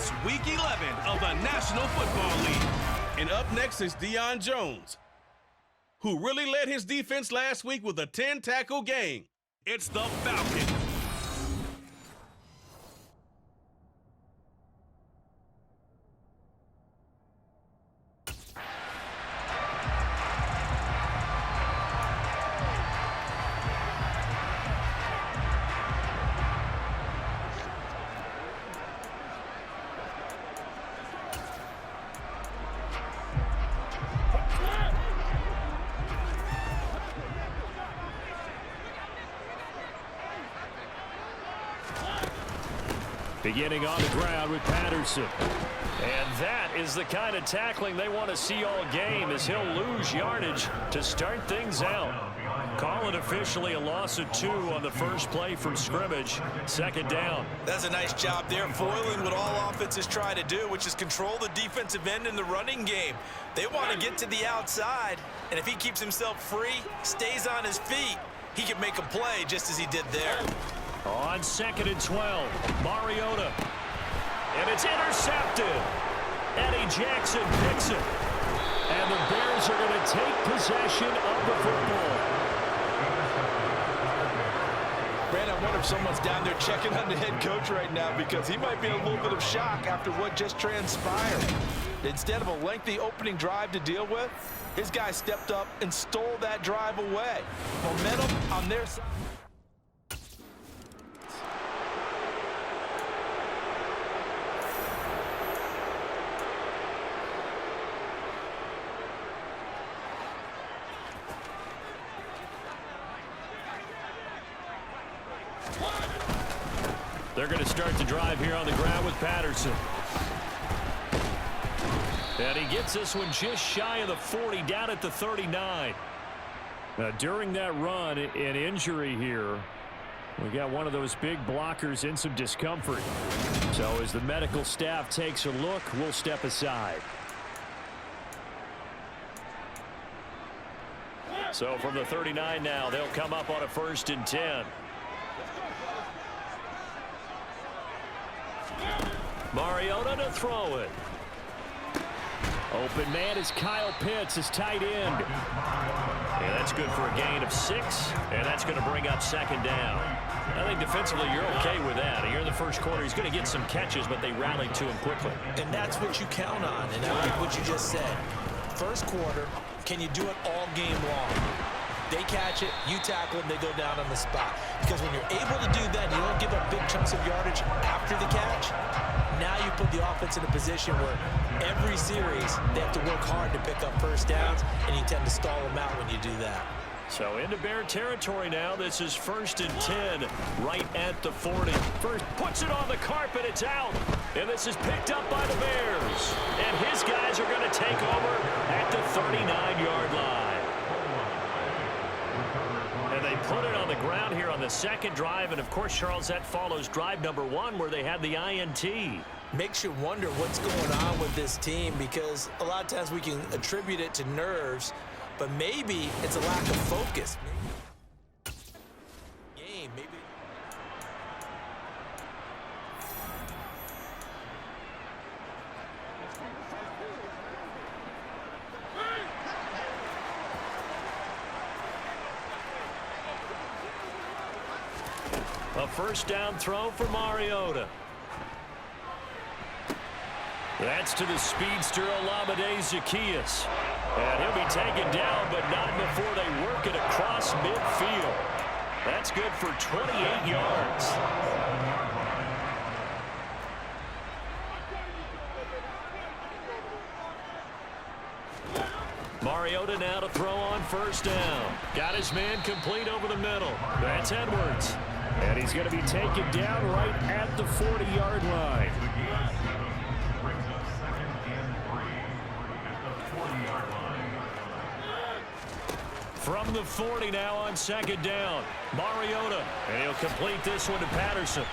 It's Week 11 of the National Football League. And up next is Deion Jones, who really led his defense last week with a 10-tackle game. It's the Falcons. Beginning on the ground with Patterson. And that is the kind of tackling they want to see all game, as he'll lose yardage to start things out. Call it officially a loss of 2 on the first play from scrimmage. Second down. That's a nice job there, foiling what all offenses try to do, which is control the defensive end in the running game. They want to get to the outside, and if he keeps himself free, stays on his feet, he can make a play just as he did there. On 2nd and 12, Mariota. And it's intercepted. Eddie Jackson picks it. And the Bears are going to take possession of the football. Brandon, I wonder if someone's down there checking on the head coach right now, because he might be in a little bit of shock after what just transpired. Instead of a lengthy opening drive to deal with, his guy stepped up and stole that drive away. Momentum on their side. They're going to start the drive here on the ground with Patterson. And he gets this one just shy of the 40, down at the 39. Now, during that run, an injury here. We got one of those big blockers in some discomfort. So as the medical staff takes a look, we'll step aside. So from the 39 now, they'll come up on a 1st and 10. Mariota to throw it. Open man is Kyle Pitts, his tight end. Yeah, that's good for a gain of 6, and that's going to bring up 2nd down. I think defensively you're okay with that. Here in the first quarter, he's going to get some catches, but they rallied to him quickly. And that's what you count on, and I like what you just said. First quarter, can you do it all game long? They catch it, you tackle them, they go down on the spot. Because when you're able to do that, you don't give up big chunks of yardage after the catch. Now you put the offense in a position where every series they have to work hard to pick up first downs, and you tend to stall them out when you do that. So into Bear territory now. This is 1st and 10, right at the 40. First puts it on the carpet, it's out. And this is picked up by the Bears. And his guys are going to take over at the 39-yard line. And they put it on the ground here on the 2nd drive. And, of course, Charles, that follows drive number 1 where they had the INT. Makes you wonder what's going on with this team, because a lot of times we can attribute it to nerves, but maybe it's a lack of focus. Maybe. A 1st down throw for Mariota. That's to the speedster Olamide Zaccheaus. And he'll be taken down, but not before they work it across midfield. That's good for 28 yards. Mariota now to throw on 1st down. Got his man complete over the middle. That's Edwards. And he's going to be taken down right at the 40-yard line. From the 40 now on 2nd down. Mariota. And he'll complete this one to Patterson.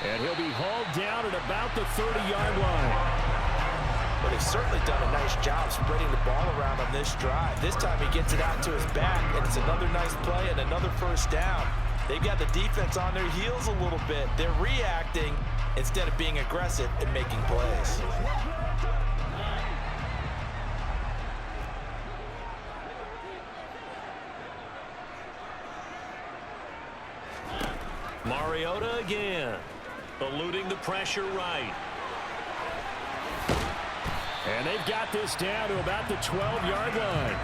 And he'll be hauled down at about the 30-yard line. But he's certainly done a nice job spreading the ball around on this drive. This time he gets it out to his back, and it's another nice play and another 1st down. They've got the defense on their heels a little bit. They're reacting, instead of being aggressive and making plays. Mariota again, eluding the pressure right. And they've got this down to about the 12-yard line.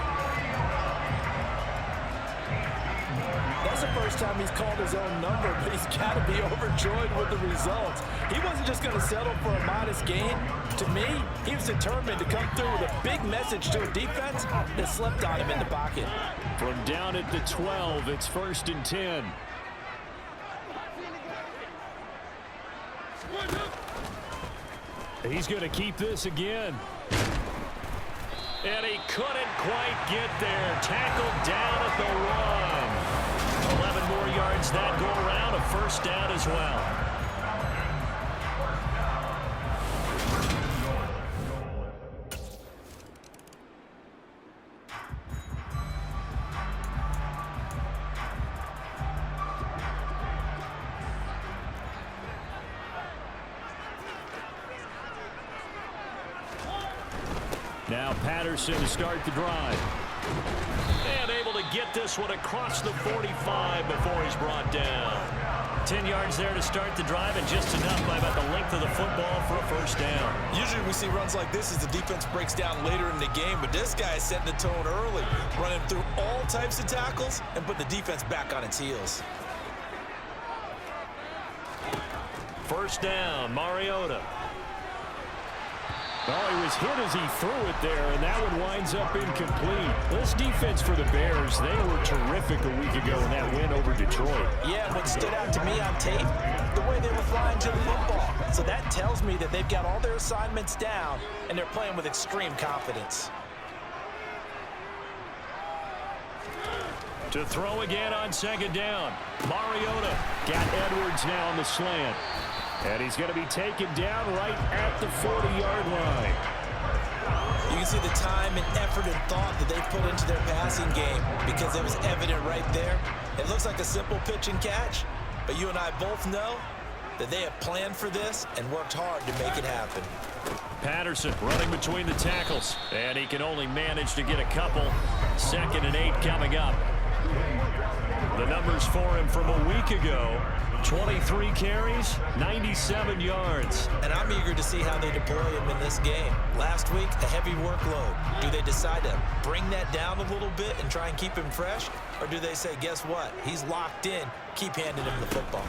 That's the first time he's called his own number, but he's got to be overjoyed with the results. He wasn't just going to settle for a modest gain. To me, he was determined to come through with a big message to a defense that slept on him in the pocket. From down at the 12, it's 1st and 10. He's going to keep this again. And he couldn't quite get there. Tackled down at the 1. 11 more yards that go around. A 1st down as well. Now Patterson to start the drive. And able to get this one across the 45 before he's brought down. 10 yards there to start the drive, and just enough by about the length of the football for a 1st down. Usually we see runs like this as the defense breaks down later in the game, but this guy is setting the tone early, running through all types of tackles and putting the defense back on its heels. 1st down, Mariota. Oh, he was hit as he threw it there, and that one winds up incomplete. This defense for the Bears, they were terrific a week ago in that win over Detroit. Yeah, what stood out to me on tape, the way they were flying to the football. So that tells me that they've got all their assignments down, and they're playing with extreme confidence. To throw again on 2nd down. Mariota got Edwards now on the slant. And he's going to be taken down right at the 40-yard line. You can see the time and effort and thought that they put into their passing game because it was evident right there. It looks like a simple pitch and catch, but you and I both know that they have planned for this and worked hard to make it happen. Patterson running between the tackles, and he can only manage to get a couple. 2nd and 8 coming up. The numbers for him from a week ago: 23 carries, 97 yards. And I'm eager to see how they deploy him in this game. Last week, a heavy workload. Do they decide to bring that down a little bit and try and keep him fresh? Or do they say, guess what? He's locked in. Keep handing him the football.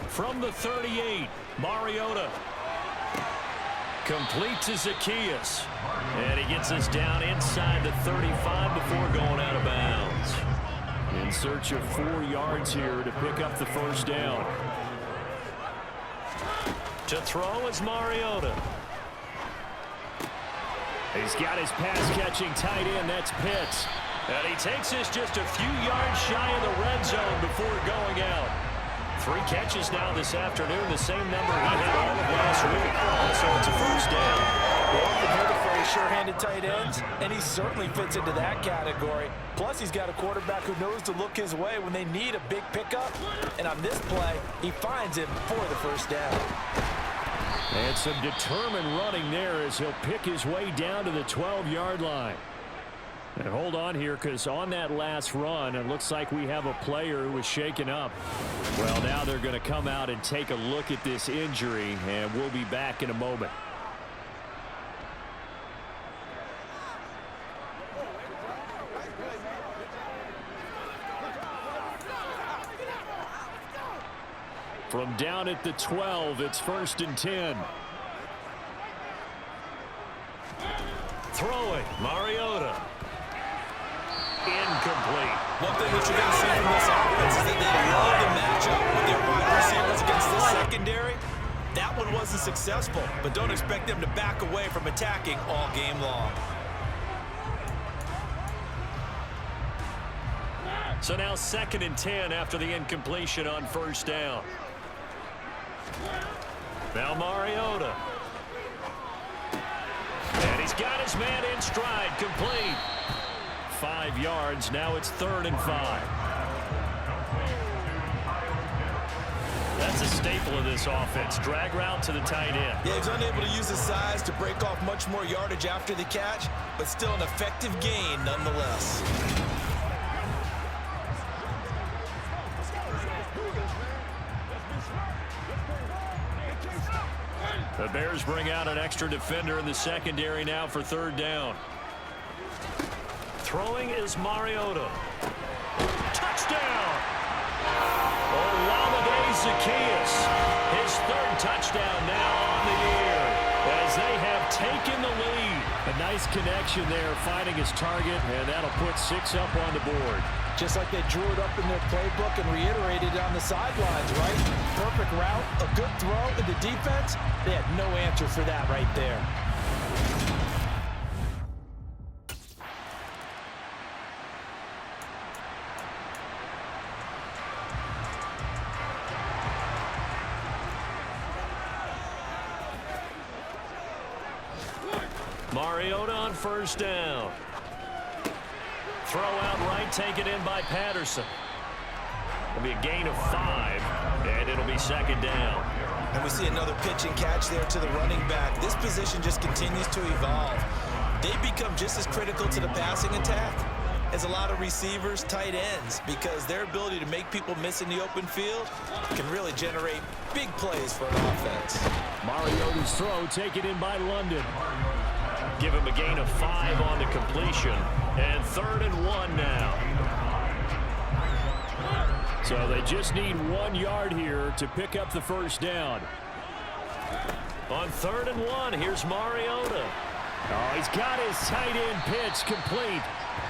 From the 38, Mariota. Complete to Zacchaeus. And he gets us down inside the 35 before going out of bounds. In search of 4 yards here to pick up the 1st down. To throw is Mariota. He's got his pass-catching tight end. That's Pitts. And he takes us just a few yards shy of the red zone before going out. 3 catches now this afternoon, the same number he had all of last week. So it's a 1st down. We often hear the phrase sure-handed tight ends, and he certainly fits into that category. Plus, he's got a quarterback who knows to look his way when they need a big pickup. And on this play, he finds him for the 1st down. And some determined running there as he'll pick his way down to the 12-yard line. And hold on here, because on that last run, it looks like we have a player who was shaken up. Well, now they're going to come out and take a look at this injury, and we'll be back in a moment. From down at the 12, it's 1st and 10. Throwing, Mariota. Incomplete. One thing that you're going to see from this offense is that they love the matchup with their wide receivers against the secondary. That one wasn't successful, but don't expect them to back away from attacking all game long. So now 2nd and 10 after the incompletion on 1st down. Now Mariota. And he's got his man in stride, complete. 5 yards, now it's 3rd and 5. That's a staple of this offense. Drag route to the tight end. Yeah, he's unable to use his size to break off much more yardage after the catch, but still an effective gain nonetheless. The Bears bring out an extra defender in the secondary now for third down. Throwing is Mariota. Touchdown! Olamide Zaccheaus, his third touchdown now on the year as they have taken the lead. A nice connection there, finding his target, and that'll put 6 up on the board. Just like they drew it up in their playbook and reiterated it on the sidelines, right? Perfect route, a good throw, and the defense, they had no answer for that right there. Mariota on first down. Throw out right, taken in by Patterson. It'll be a gain of 5, and it'll be second down. And we see another pitch and catch there to the running back. This position just continues to evolve. They become just as critical to the passing attack as a lot of receivers, tight ends, because their ability to make people miss in the open field can really generate big plays for an offense. Mariota's throw taken in by London. Give him a gain of 5 on the completion. And 3rd and 1 now. So they just need 1 yard here to pick up the first down. On 3rd and 1, here's Mariota. Oh, he's got his tight end pitch complete.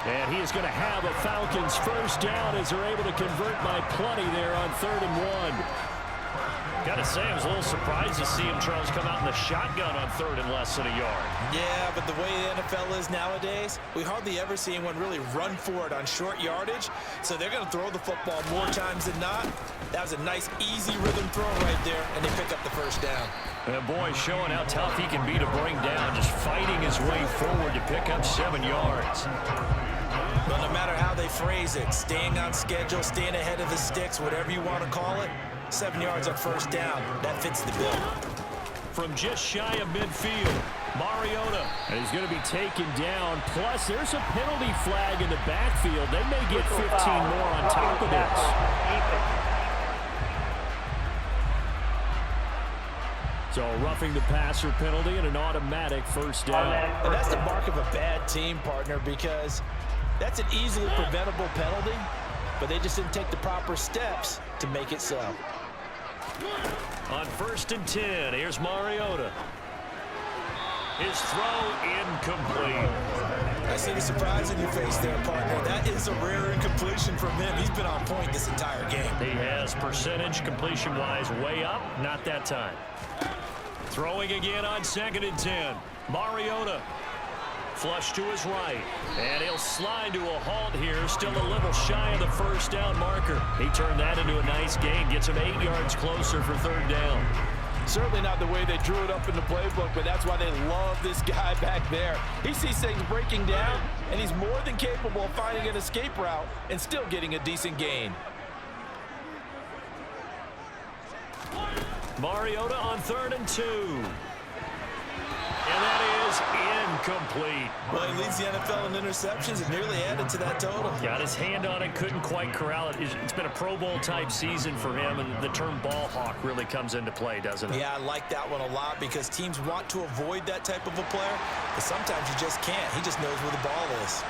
And he is going to have a Falcons first down as they're able to convert by plenty there on 3rd and 1. Got to say, I was a little surprised to see him, Charles, come out in the shotgun on 3rd and less than a yard. Yeah, but the way the NFL is nowadays, we hardly ever see anyone really run for it on short yardage. So they're going to throw the football more times than not. That was a nice, easy rhythm throw right there, and they pick up the first down. And boy, showing how tough he can be to bring down, just fighting his way forward to pick up 7 yards. But no matter how they phrase it, staying on schedule, staying ahead of the sticks, whatever you want to call it, 7 yards on first down. That fits the bill. From just shy of midfield, Mariota. And he's going to be taken down. Plus, there's a penalty flag in the backfield. They may get 15 more on top of this. So roughing the passer penalty and an automatic first down. And that's the mark of a bad team, partner, because that's an easily preventable penalty, but they just didn't take the proper steps to make it so. On 1st and 10, here's Mariota. His throw incomplete. I see the surprise in your face there, partner. That is a rare incompletion from him. He's been on point this entire game. He has percentage completion-wise way up, not that time. Throwing again on 2nd and 10. Mariota. Flush to his right, and he'll slide to a halt here, still a little shy of the first down marker. He turned that into a nice gain, gets him 8 yards closer for 3rd down. Certainly not the way they drew it up in the playbook, but that's why they love this guy back there. He sees things breaking down, and he's more than capable of finding an escape route and still getting a decent gain. Mariota on 3rd and 2. And that is incomplete. Well, he leads the NFL in interceptions and nearly added to that total. Got his hand on it, couldn't quite corral it. It's been a Pro Bowl type season for him, and the term ball hawk really comes into play, doesn't it? Yeah, I like that one a lot because teams want to avoid that type of a player, but sometimes you just can't. He just knows where the ball is.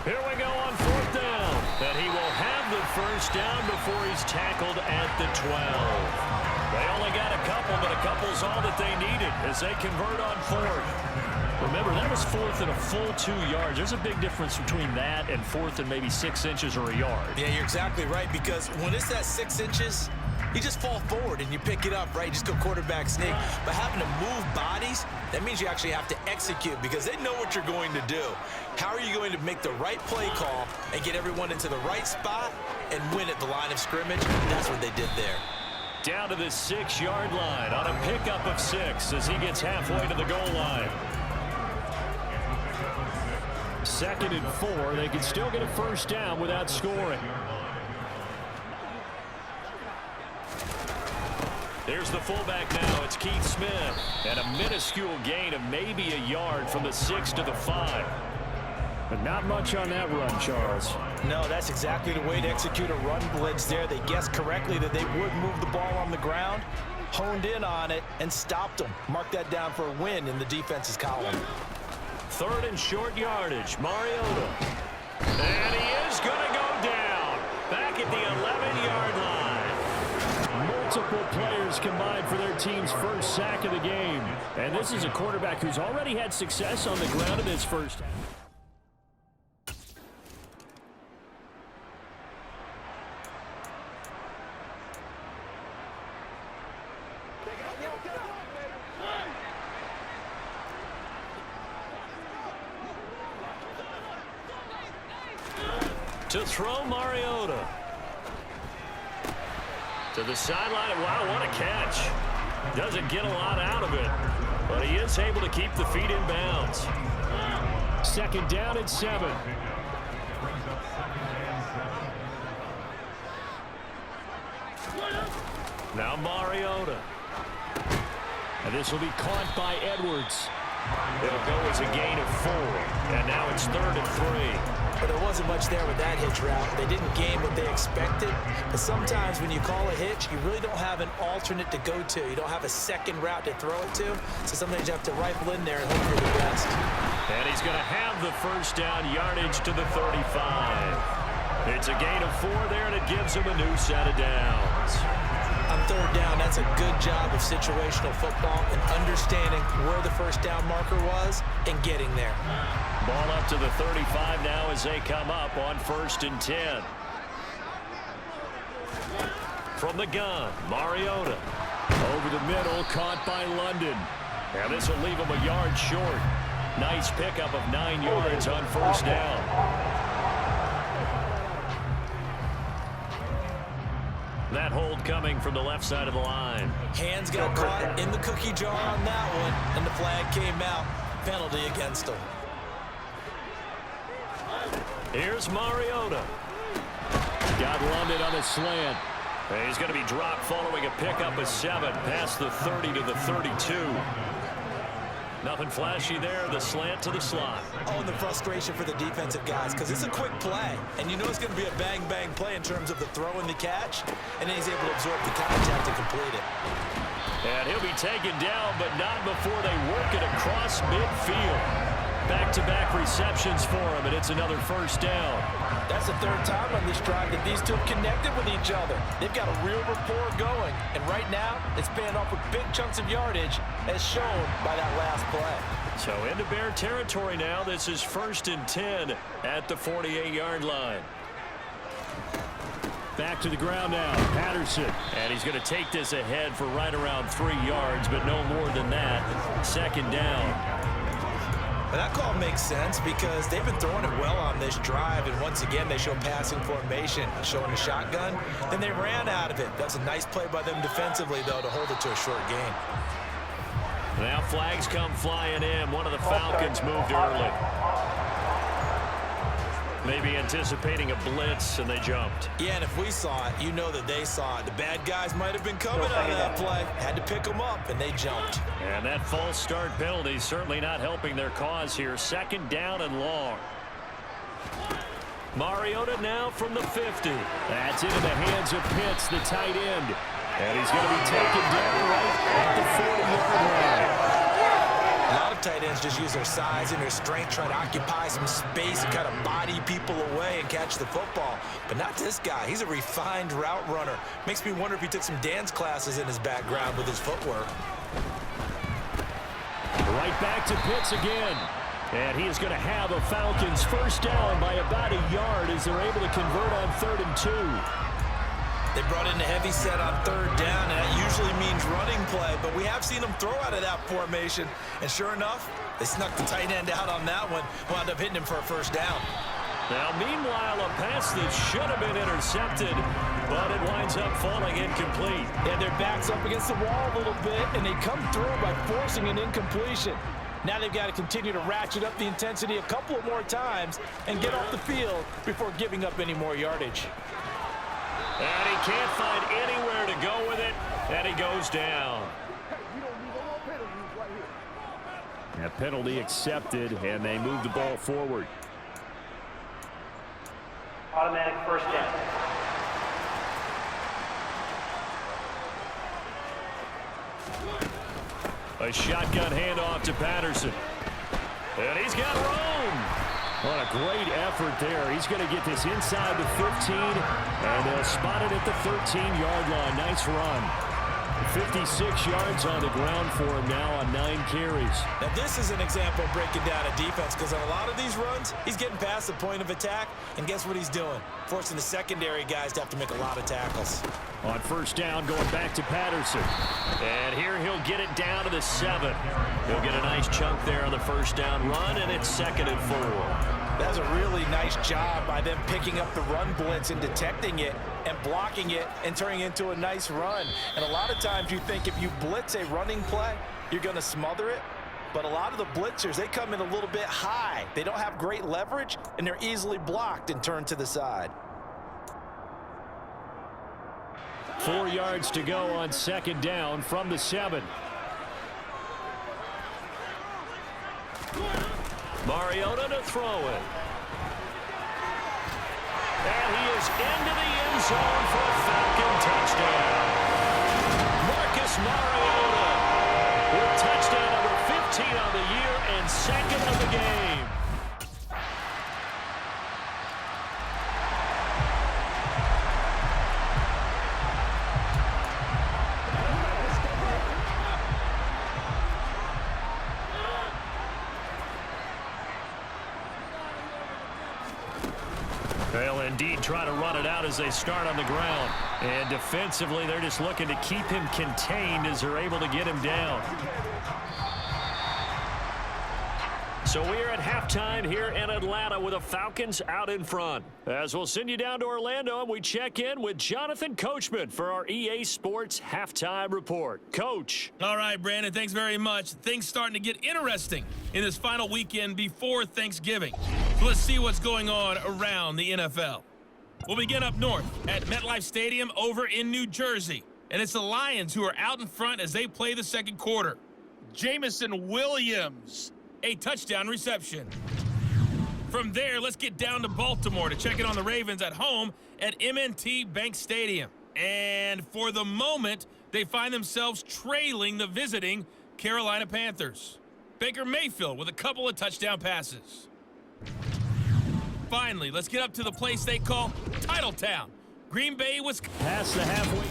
Here we go on 4th down. And he will have the first down before he's tackled at the 12. They only got a couple, but a couple's all that they needed as they convert on 4th. Remember, that was 4th and a full 2 yards. There's a big difference between that and 4th and maybe 6 inches or a yard. Yeah, you're exactly right, because when it's that 6 inches, you just fall forward and you pick it up, right? Just go quarterback sneak. But having to move bodies, that means you actually have to execute because they know what you're going to do. How are you going to make the right play call and get everyone into the right spot and win at the line of scrimmage? That's what they did there. Down to the 6-yard line on a pickup of 6 as he gets halfway to the goal line. 2nd and 4. They can still get a first down without scoring. There's the fullback now. It's Keith Smith. And a minuscule gain of maybe a yard from the 6 to the 5. But not much on that run, Charles. No, that's exactly the way to execute a run blitz there. They guessed correctly that they would move the ball on the ground, honed in on it, and stopped them. Mark that down for a win in the defense's column. 3rd and short yardage. Mariota. And he is going to go down. Back at the 11-yard line. Multiple players combined for their team's first sack of the game. And this is a quarterback who's already had success on the ground in his first half. To throw Mariota. To the sideline. Wow, what a catch. Doesn't get a lot out of it, but he is able to keep the feet in bounds. 2nd down and 7. Now Mariota. And this will be caught by Edwards. It'll go as a gain of 4. And now it's 3rd and 3. But there wasn't much there with that hitch route. They didn't gain what they expected. But sometimes when you call a hitch, you really don't have an alternate to go to. You don't have a second route to throw it to. So sometimes you have to rifle in there and hope for the best. And he's going to have the first down yardage to the 35. It's a gain of 4 there, and it gives him a new set of downs. On 3rd down, that's a good job of situational football and understanding where the first down marker was and getting there. Ball up to the 35 now as they come up on 1st and 10. From the gun, Mariota. Over the middle, caught by London. And this will leave him a yard short. Nice pickup of 9 yards on 1st down. That hold coming from the left side of the line. Hands got caught in the cookie jar on that one, and the flag came out. Penalty against him. Here's Mariota. Got London on a slant. He's going to be dropped following a pickup of 7 past the 30 to the 32. Nothing flashy there. The slant to the slot. Oh, and the frustration for the defensive guys, because it's a quick play, and you know it's going to be a bang-bang play in terms of the throw and the catch, and then he's able to absorb the contact to complete it. And he'll be taken down, but not before they work it across midfield. Back-to-back receptions for him, and it's another first down. That's the 3rd time on this drive that these two have connected with each other. They've got a real rapport going, and right now it's paying off with big chunks of yardage, as shown by that last play. So into Bear territory now. This is 1st and 10 at the 48-yard line. Back to the ground now, Patterson. And he's going to take this ahead for right around 3 yards, but no more than that. 2nd down. But that call makes sense because they've been throwing it well on this drive, and once again they show passing formation, showing the shotgun. Then they ran out of it. That's a nice play by them defensively, though, to hold it to a short gain. Now flags come flying in. One of the Falcons moved early. Maybe anticipating a blitz, and they jumped. Yeah, and if we saw it, you know that they saw it. The bad guys might have been coming out of that play. Had to pick them up, and they jumped. And that false start penalty certainly not helping their cause here. 2nd down and long. Mariota now from the 50. That's into the hands of Pitts, the tight end. And he's going to be taken down right at the 40-yard line. A lot of tight ends just use their size and their strength, try to occupy some space and kind of body people away and catch the football. But not this guy. He's a refined route runner. Makes me wonder if he took some dance classes in his background with his footwork. Right back to Pitts again. And he is going to have a Falcons first down by about a yard as they're able to convert on 3rd and 2. They brought in the heavy set on 3rd down, and that usually means running play, but we have seen them throw out of that formation, and sure enough, they snuck the tight end out on that one, wound up hitting him for a first down. Now, meanwhile, a pass that should have been intercepted, but it winds up falling incomplete. Yeah, their back's up against the wall a little bit, and they come through by forcing an incompletion. Now they've got to continue to ratchet up the intensity a couple of more times and get off the field before giving up any more yardage. And he can't find anywhere to go with it, and he goes down. A penalty accepted, and they move the ball forward. Automatic first down. A shotgun handoff to Patterson. And he's got room. What a great effort there. He's going to get this inside the 15, and they'll spot it at the 13-yard line. Nice run. 56 yards on the ground for him now on 9 carries. Now this is an example of breaking down a defense, because on a lot of these runs, he's getting past the point of attack, and guess what he's doing? Forcing the secondary guys to have to make a lot of tackles. On first down, going back to Patterson. And here he'll get it down to the 7. He'll get a nice chunk there on the first down run, and it's 2nd and 4. That was a really nice job by them picking up the run blitz and detecting it and blocking it and turning it into a nice run. And a lot of times you think if you blitz a running play, you're going to smother it. But a lot of the blitzers, they come in a little bit high. They don't have great leverage, and they're easily blocked and turned to the side. 4 yards to go on 2nd down from the 7. Mariota to throw it. And he is into the end zone for a Falcon touchdown. Marcus Mariota with touchdown number 15 on the year and 2nd of the game. They'll indeed try to run it out as they start on the ground. And defensively, they're just looking to keep him contained as they're able to get him down. So we are at halftime here in Atlanta with the Falcons out in front. As we'll send you down to Orlando, and we check in with Jonathan Coachman for our EA Sports Halftime Report. Coach. All right, Brandon, thanks very much. Things starting to get interesting in this final weekend before Thanksgiving. So let's see what's going on around the NFL. We'll begin up north at MetLife Stadium over in New Jersey. And it's the Lions who are out in front as they play the second quarter. Jamison Williams, a touchdown reception. From there, let's get down to Baltimore to check in on the Ravens at home at M&T Bank Stadium. And for the moment, they find themselves trailing the visiting Carolina Panthers. Baker Mayfield with a couple of touchdown passes. Finally, let's get up to the place they call Titletown. Green Bay was past the halfway.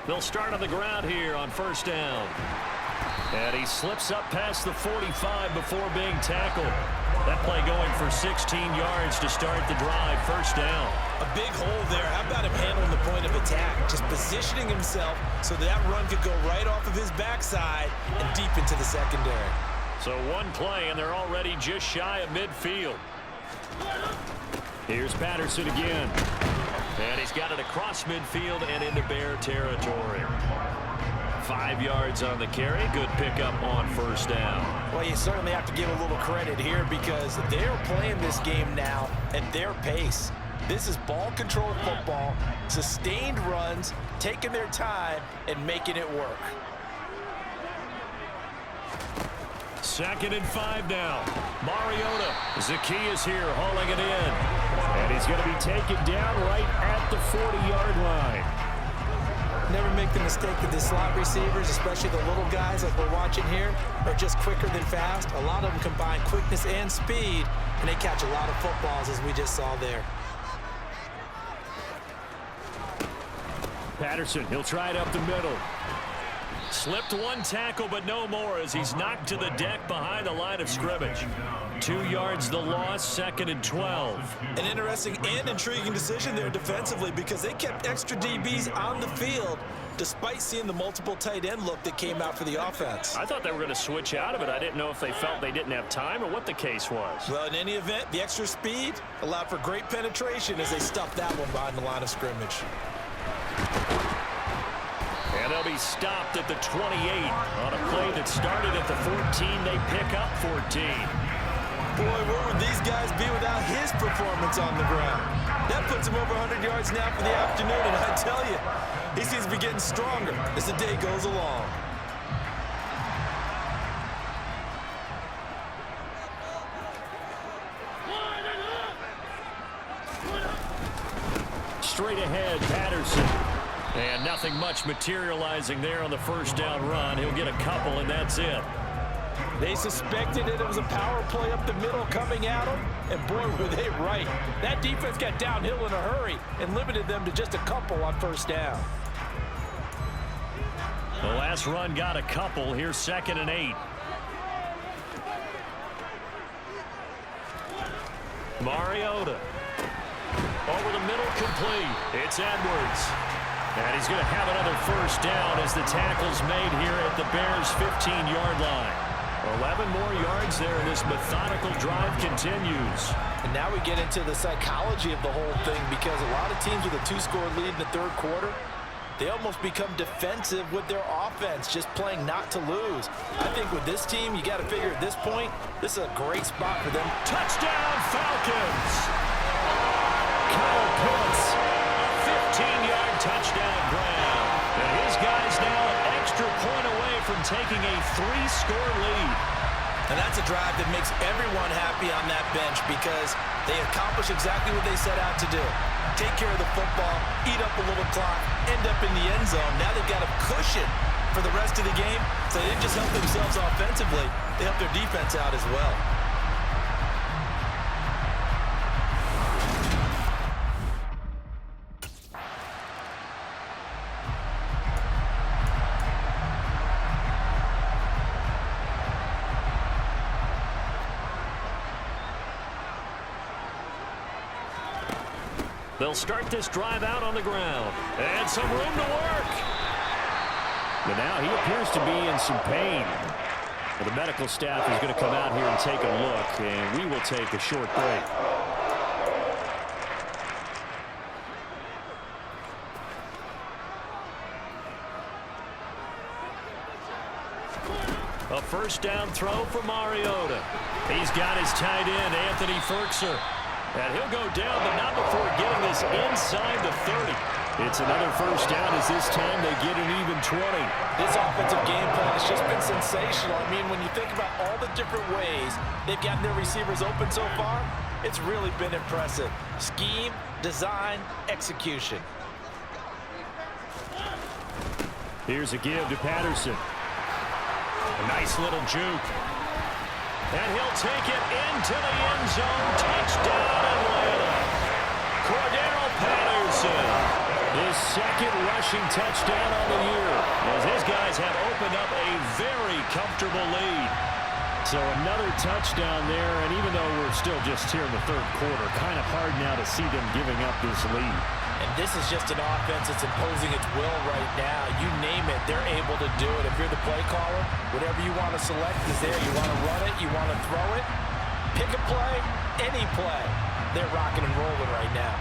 They'll start on the ground here on first down. And he slips up past the 45 before being tackled. That play going for 16 yards to start the drive. First down. A big hole there. How about him handling the point of attack? Just positioning himself so that run could go right off of his backside and deep into the secondary. So one play, and they're already just shy of midfield. Here's Patterson again. And he's got it across midfield and into Bear territory. 5 yards on the carry. Good pickup on first down. Well, you certainly have to give a little credit here because they're playing this game now at their pace. This is ball control football, sustained runs, taking their time and making it work. 2nd and 5 now. Mariota. Zacchaeus here hauling it in. And he's going to be taken down right at the 40-yard line. Never make the mistake that the slot receivers, especially the little guys like we're watching here, are just quicker than fast. A lot of them combine quickness and speed, and they catch a lot of footballs as we just saw there. Patterson, he'll try it up the middle. Slipped one tackle, but no more as he's knocked to the deck behind the line of scrimmage. 2 yards the loss, 2nd and 12. An interesting and intriguing decision there defensively because they kept extra DBs on the field despite seeing the multiple tight end look that came out for the offense. I thought they were going to switch out of it. I didn't know if they felt they didn't have time or what the case was. Well, in any event, the extra speed allowed for great penetration as they stuffed that one behind the line of scrimmage. And they'll be stopped at the 28 on a play that started at the 14. They pick up 14. Boy, where would these guys be without his performance on the ground? That puts him over 100 yards now for the afternoon, and I tell you, he seems to be getting stronger as the day goes along. Straight ahead, Patterson. And nothing much materializing there on the first down run. He'll get a couple, and that's it. They suspected it was a power play up the middle coming at them, and boy, were they right. That defense got downhill in a hurry and limited them to just a couple on first down. The last run got a couple. Here's 2nd and 8. Mariota. Over the middle, complete. It's Edwards. And he's going to have another first down as the tackle's made here at the Bears' 15-yard line. 11 more yards there, and this methodical drive continues. And now we get into the psychology of the whole thing, because a lot of teams with a 2-score lead in the third quarter, they almost become defensive with their offense, just playing not to lose. I think with this team, you got to figure at this point, this is a great spot for them. Touchdown, Falcons! Kyle Pitts, 15-yard touchdown grab. And his guys now an extra point away from taking a 3-score lead. And that's a drive that makes everyone happy on that bench, because they accomplish exactly what they set out to do. Take care of the football, eat up a little clock, end up in the end zone. Now they've got a cushion for the rest of the game, so they didn't just help themselves offensively, they helped their defense out as well. They'll start this drive out on the ground. And some room to work. But now he appears to be in some pain. Well, the medical staff is going to come out here and take a look, and we will take a short break. A first down throw for Mariota. He's got his tight end, Anthony Ferkser. And he'll go down, but not before getting this inside the 30. It's another first down, as this time they get an even 20. This offensive game plan has just been sensational. I mean, when you think about all the different ways they've gotten their receivers open so far, it's really been impressive. Scheme, design, execution. Here's a give to Patterson. A nice little juke. And he'll take it into the end zone. Touchdown, Atlanta. Cordero Patterson. His second rushing touchdown on the year, as his guys have opened up a very comfortable lead. So another touchdown there, and even though we're still just here in the third quarter, kind of hard now to see them giving up this lead. And this is just an offense that's imposing its will right now. You name it, they're able to do it. If you're the play caller, whatever you want to select is there. You want to run it, you want to throw it, pick a play, any play. They're rocking and rolling right now.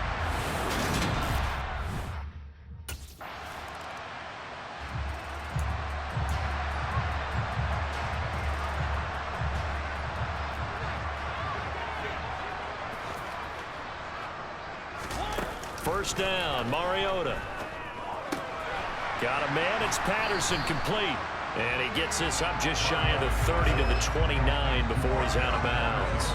First down, Mariota. Got a man, it's Patterson, complete. And he gets this up just shy of the 30 to the 29 before he's out of bounds.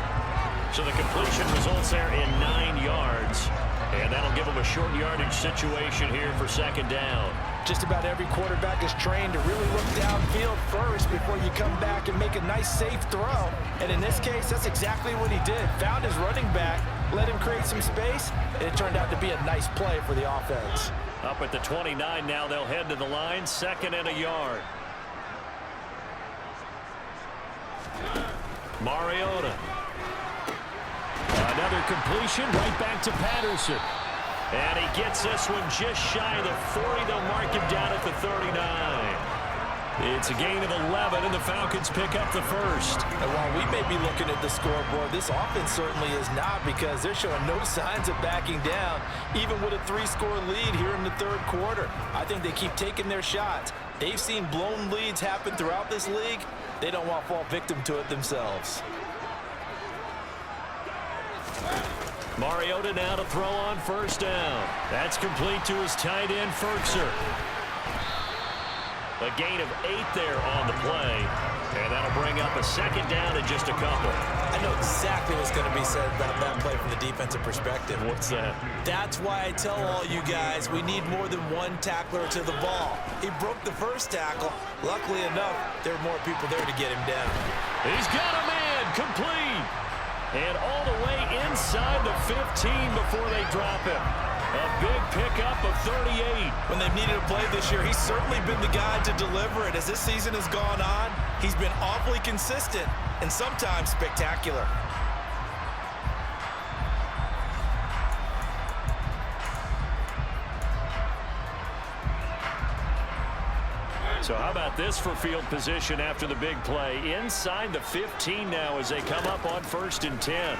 So the completion results there in 9 yards. And that'll give him a short yardage situation here for second down. Just about every quarterback is trained to really look downfield first before you come back and make a nice, safe throw. And in this case, that's exactly what he did. Found his running back, let him create some space, and it turned out to be a nice play for the offense. Up at the 29 now, they'll head to the line, 2nd and a yard. Mariota. Another completion right back to Patterson. And he gets this one just shy of the 40. They'll mark him down at the 39. It's a gain of 11, and the Falcons pick up the first. And while we may be looking at the scoreboard, this offense certainly is not, because they're showing no signs of backing down, even with a 3-score lead here in the third quarter. I think they keep taking their shots. They've seen blown leads happen throughout this league. They don't want to fall victim to it themselves. Mariota now to throw on first down. That's complete to his tight end, Ferkser. A gain of 8 there on the play, and that'll bring up a second down in just a couple. I know exactly what's going to be said about that play from the defensive perspective. What's that? That's why I tell all you guys we need more than one tackler to the ball. He broke the first tackle. Luckily enough, there were more people there to get him down. He's got a man, complete. And all the way inside the 15 before they drop him. A big pickup of 38. When they've needed a play this year, he's certainly been the guy to deliver it. As this season has gone on, he's been awfully consistent and sometimes spectacular. So how about this for field position after the big play? Inside the 15 now as they come up on 1st and 10.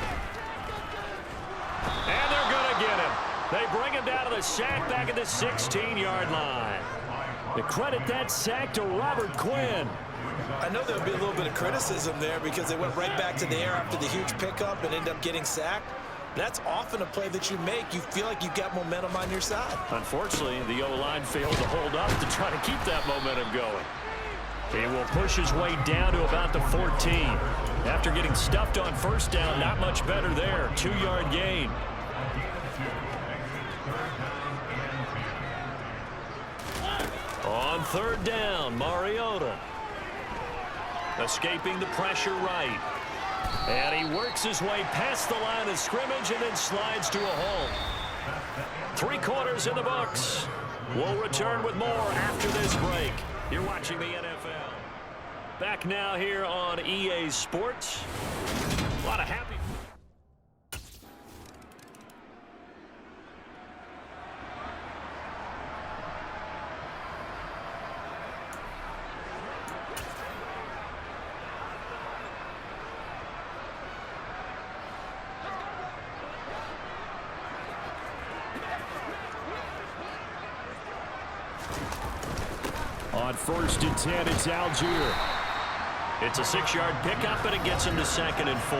And they're going to get him. They bring him down to the sack back at the 16-yard line. They credit that sack to Robert Quinn. I know there'll be a little bit of criticism there because they went right back to the air after the huge pickup and ended up getting sacked. That's often a play that you make. You feel like you've got momentum on your side. Unfortunately, the O-line failed to hold up to try to keep that momentum going. He will push his way down to about the 14. After getting stuffed on first down, not much better there. 2-yard gain. On 3rd down, Mariota. Escaping the pressure right. And he works his way past the line of scrimmage and then slides to a hole. 3 quarters in the books. We'll return with more after this break. You're watching the NFL. Back now here on EA Sports. A lot of happy... On 1st and 10, it's Algier. It's a 6-yard pickup, and it gets him to 2nd and 4.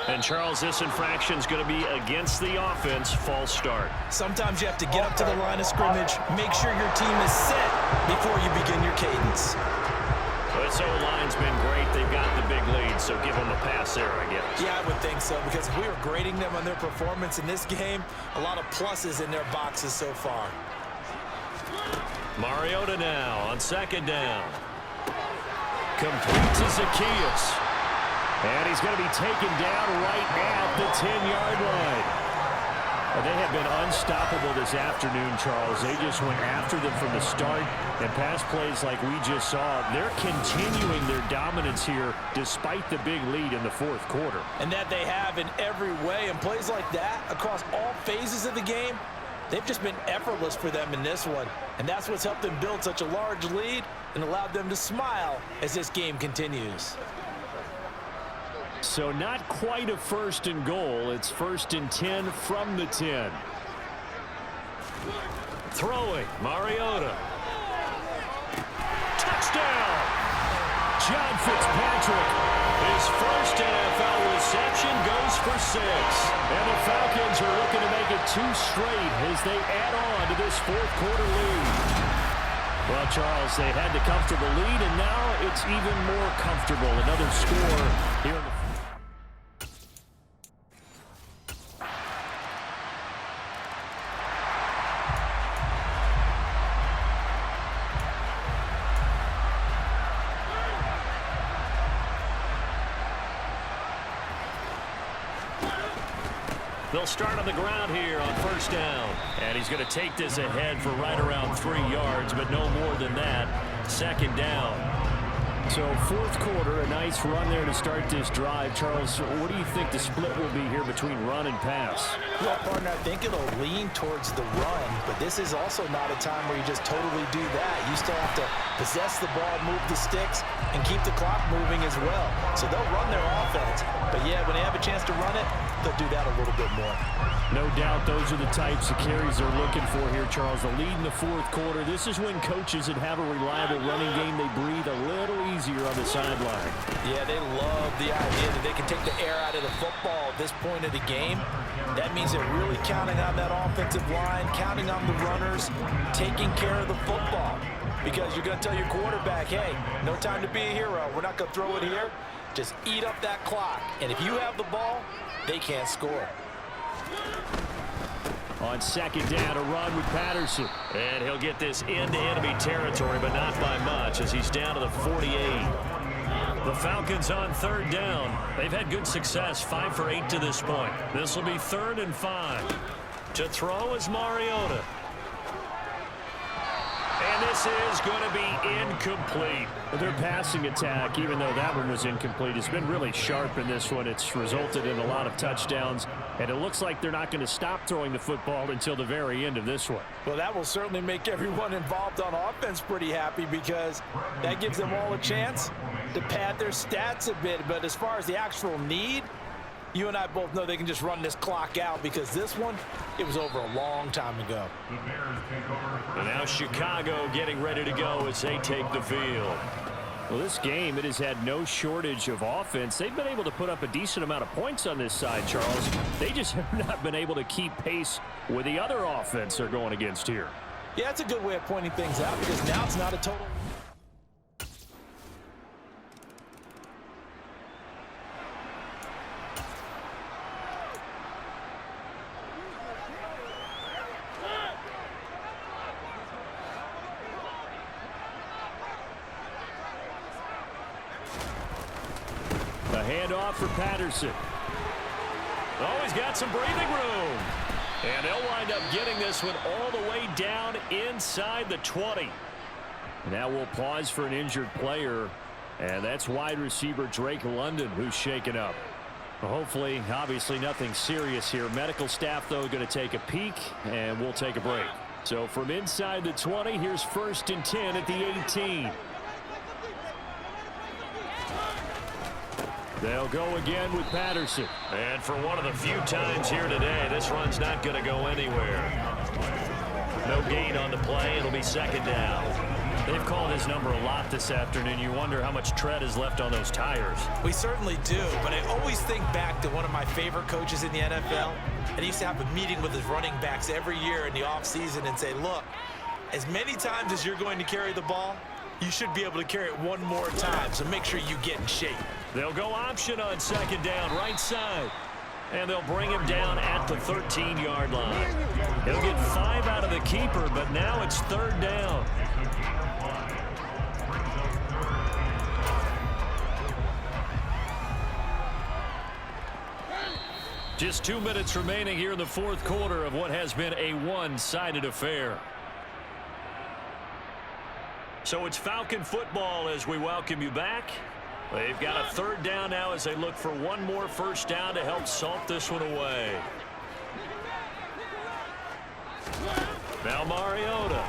And Charles, this infraction is going to be against the offense. False start. Sometimes you have to get up to the line of scrimmage, make sure your team is set before you begin your cadence. This O-line's been great. They've got the big lead, so give them a pass there, I guess. Yeah, I would think so, because if we were grading them on their performance in this game, a lot of pluses in their boxes so far. Mariota now on 2nd down. Complete to Zacchaeus. And he's going to be taken down right at the 10-yard line. And they have been unstoppable this afternoon, Charles. They just went after them from the start. And pass plays like we just saw, they're continuing their dominance here despite the big lead in the 4th quarter. And that they have in every way. And plays like that across all phases of the game, they've just been effortless for them in this one. And that's what's helped them build such a large lead and allowed them to smile as this game continues. So not quite a 1st and goal. It's 1st and 10 from the 10. Throwing, Mariota. Touchdown! John Fitzpatrick. His first NFL reception goes for 6. And the Falcons are looking to make it 2 straight as they add on to this 4th quarter lead. Well, Charles, they had the comfortable lead, and now it's even more comfortable. Another score here in the They'll start on the ground here on first down. And he's going to take this ahead for right around 3 yards, but no more than that. Second down. So fourth quarter, a nice run there to start this drive. Charles, what do you think the split will be here between run and pass? Well, partner, I think it'll lean towards the run, but this is also not a time where you just totally do that. You still have to possess the ball, move the sticks, and keep the clock moving as well. So they'll run their offense, but yeah, when they have a chance to run it, they'll do that a little bit more. No doubt those are the types of carries they're looking for here, Charles. The lead in the fourth quarter. This is when coaches that have a reliable running game, they breathe a little easier on the sideline. Yeah, they love the idea that they can take the air out of the football at this point of the game. That means they're really counting on that offensive line, counting on the runners, taking care of the football. Because you're going to tell your quarterback, hey, no time to be a hero. We're not going to throw it here. Just eat up that clock. And if you have the ball, they can't score. On second down, a run with Patterson. And he'll get this into enemy territory, but not by much as he's down to the 48. The Falcons on third down. They've had good success, 5 for 8 to this point. This will be 3rd and 5. To throw is Mariota. And this is going to be incomplete. Their passing attack, even though that one was incomplete, has been really sharp in this one. It's resulted in a lot of touchdowns, and it looks like they're not going to stop throwing the football until the very end of this one. Well, that will certainly make everyone involved on offense pretty happy because that gives them all a chance to pad their stats a bit. But as far as the actual need, you and I both know they can just run this clock out because this one, it was over a long time ago. And now Chicago getting ready to go as they take the field. Well, this game, it has had no shortage of offense. They've been able to put up a decent amount of points on this side, Charles. They just have not been able to keep pace with the other offense they're going against here. Yeah, that's a good way of pointing things out because now it's not a total. A handoff for Patterson. Oh, he's got some breathing room. And they'll wind up getting this one all the way down inside the 20. Now we'll pause for an injured player. And that's wide receiver Drake London who's shaken up. Well, hopefully, obviously nothing serious here. Medical staff, though, going to take a peek, and we'll take a break. So from inside the 20, here's 1st and 10 at the 18. They'll go again with Patterson. And for one of the few times here today, this run's not going to go anywhere. No gain on the play. It'll be 2nd down. They've called his number a lot this afternoon. You wonder how much tread is left on those tires. We certainly do, but I always think back to one of my favorite coaches in the NFL, and he used to have a meeting with his running backs every year in the offseason and say, look, as many times as you're going to carry the ball, you should be able to carry it one more time, so make sure you get in shape. They'll go option on 2nd down, right side. And they'll bring him down at the 13-yard line. He'll get 5 out of the keeper, but now it's 3rd down. Just 2 minutes remaining here in the fourth quarter of what has been a one-sided affair. So it's Falcon football as we welcome you back. They've got a 3rd down now as they look for one more 1st down to help salt this one away. Now Mariota.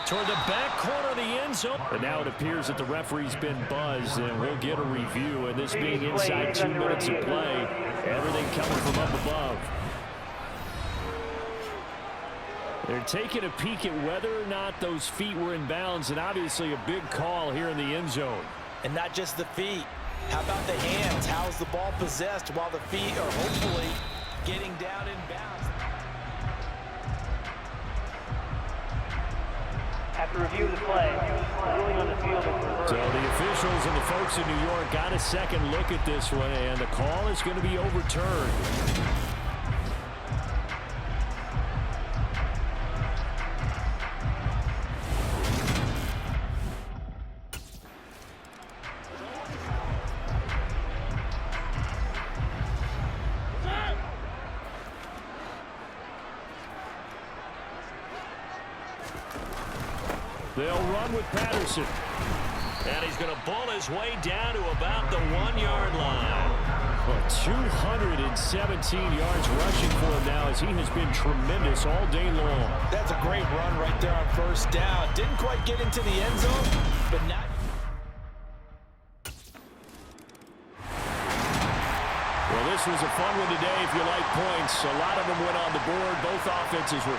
Toward the back corner of the end zone. But now it appears that the referee's been buzzed, and we'll get a review. And this being inside 2 minutes of play, everything coming from up above. They're taking a peek at whether or not those feet were in bounds, and obviously a big call here in the end zone. And not just the feet. How about the hands? How's the ball possessed while the feet are hopefully getting down in bounds? After review of the play, the ruling on the field is reversed. So the officials and the folks in New York got a second look at this one, and the call is going to be overturned. They'll run with Patterson. And he's going to bull his way down to about the 1-yard line. Well, 217 yards rushing for him now as he has been tremendous all day long. That's a great run right there on first down. Didn't quite get into the end zone, but now... Well, this was a fun one today if you like points. A lot of them went on the board. Both offenses were